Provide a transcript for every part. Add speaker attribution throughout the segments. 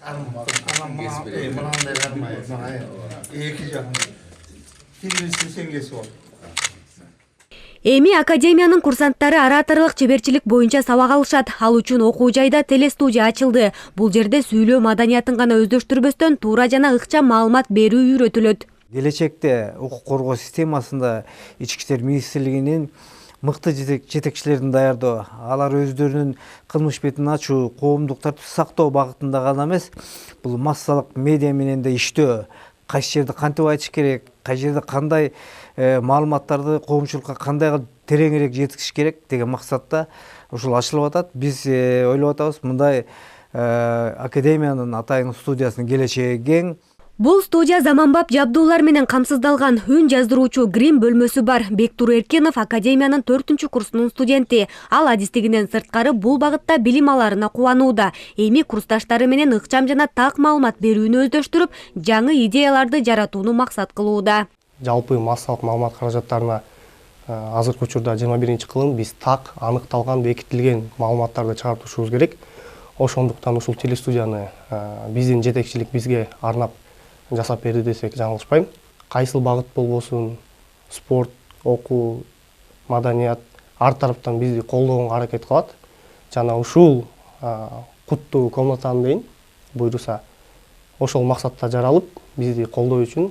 Speaker 1: Мынандай армай, эки жагын. Тилибизди сен кесип ал.
Speaker 2: Эми академиянын курсанттары ораторлук чеберчилик боюнча сабак алышат. Ал үчүн окуу жайда телестудия ачылды. Бул жерде сүйлөө маданиятын гана өздөштүрбөстөн туура жана ыкчам маалымат берүү үйрөтүлөт.
Speaker 3: Келечекте укук коргоо системасында Ички иштер министрлигинин мыкты жетекчилерин даярдоо, алар өздөрүнүн кылмыш бетин ачуу, коомдук тартипти сактоо багытында гана эмес, бул массалык медиа менен да иштөө, кайсы жерде кантип айтыш керек, кайсы жерде кандай маалыматтарды коомчулукка кандай тереңирээк жеткизиш керек деген максатта ушул ачылып атат. Биз ойлоп атабыз, мындай академиянын атайын студиясынын келечеги кең.
Speaker 2: Бул студия заманбап жабдуулар менен камсыздалган. Үн жаздыруучу грим бөлмөсү бар. Бектур Эркенов академиянын 4-курсунун студенти. Ал адистигинен сырткары бул багытта билим аларына кубанууда. Эми курсташтары менен ыкчам жана так маалымат берүүнү өздөштүрүп, жаңы идеяларды жаратууну максат кылууда.
Speaker 4: Жалпы массалык маалымат каражаттарына азыркы учурда 21-кылым биз так, аныкталган, бекитилген маалыматтарды чыгартышыбыз керек. Ошондуктан ушул телестудияны биздин жетекчилик бизге арнап жасап берди десек жаңылышпайм. Кайсыл багыт болбосун, спорт, окуу, маданият ар тараптан бизди колдоого аракет кылат. Жана ушул куттуу комнатаны дейин буйруса, ошол максатта жаралып, бизди колдоо үчүн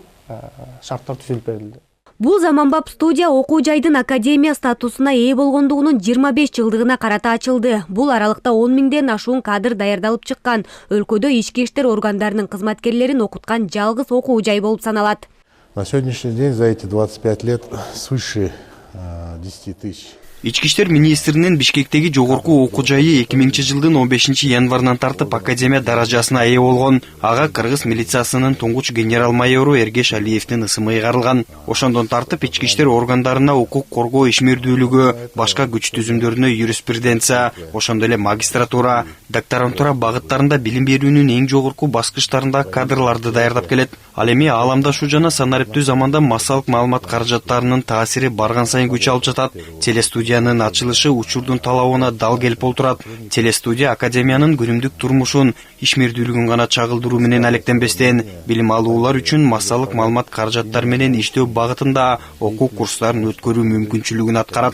Speaker 4: шарттар түзүлүп берилди.
Speaker 2: Бул заманбап студия окуу жайдын академия статусуна ээ болгондугунун 25 жылдыгына карата ачылды. Бул аралыкта 10 миңден ашуун кадр даярдалып чыккан. Өлкөдө ички иштер органдарынын кызматкерлерин окуткан жалгыз окуу жай болуп саналат.
Speaker 5: На сегодняшний день за эти 25 лет свыше 10 тысяч.
Speaker 6: Ички иштер министринин Бишкектеги жогорку окуу жайы 2000-жылдын 15-январынан тартып академия даражасына ээ болгон. Ага кыргыз милициясынын туңгуч генерал-майору Эргеш Алиевдин ысымы ыйгарылган. Ошондон тартып ички иштер органдарына укук коргоо ишмердүүлүгү, башка күч түзүмдөрүнө юриспруденция, ошондой эле магистратура, докторантура багыттарында билим берүүнүн эң жогорку баскычтарында кадрларды даярдап келет. Ал эми ааламдашуу жана санариптүү заманда массалык маалымат каражаттарынын таасири барган сайын күч алып жатат. Телестудиянын ачылышы учурдун талабына дал келип олтурат. Телестудия академиянын күнүмдүк турмушун, ишмердүүлүгүн гана чагылдыруу менен алектенбестен, билим алуулар үчүн массалык маалымат каражаттары менен иштөө багытында окуу курстарын өткөрүү мүмкүнчүлүгүн аткарат.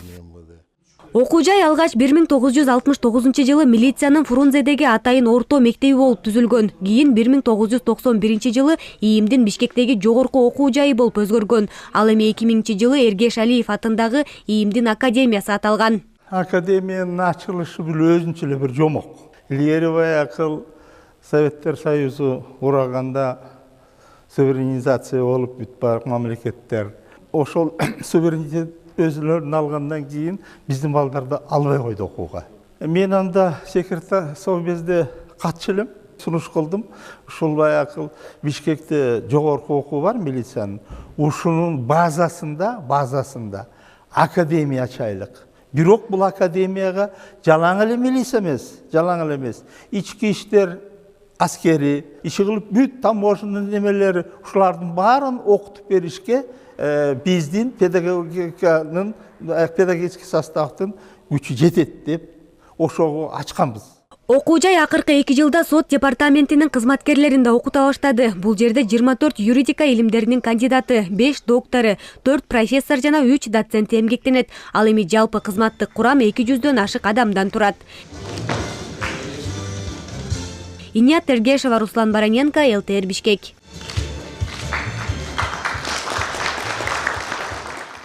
Speaker 2: Окуу жай алгач 1969-жылы милициянын Фрунзедеги атайын орто мектеби болуп түзүлгөн. Кийин 1991-жылы ИИМдин Бишкектеги жогорку окуу жайы болуп өзгөргөн. Ал эми 2000-жылы Эргеш Алиев атындагы ИИМдин академиясы аталган.
Speaker 1: Академиянын ачылышы бул өзүнчө эле бир жомок. Илгери баягы Советтер Союзу ураганда суверенизация болуп бүт барып мамлекеттер. Ошол суверенитет өзүлөрүн алгандан кийин биздин балдарды албай койду окууга. Мен анда секретарь совбезде катчы элем, сунуш кылдым. Ушул баягы Бишкекте жогорку окуу бар милициянын. Ушунун базасында академия ачайлык. Бирок бул академияга жалаң эле милиция эмес, ички иштер, аскери, иши кылып бүт таможенный немелери ушулардын баарын окутуп беришке биздин педагогический составдын күчү жетет деп ошого ачканбыз.
Speaker 2: Окуу жай акыркы 2 жылда сот департаментинин кызматкерлерин да окута баштады. Бул жерде 24 юридика илимдеринин кандидаты, 5 доктору, 4 профессор жана 3 доцент эмгектенет. Ал эми жалпы кызматтык курам 200дөн ашык адамдан турат. Иният Тергешева, Руслан Бараненко, ЛТР Бишкек.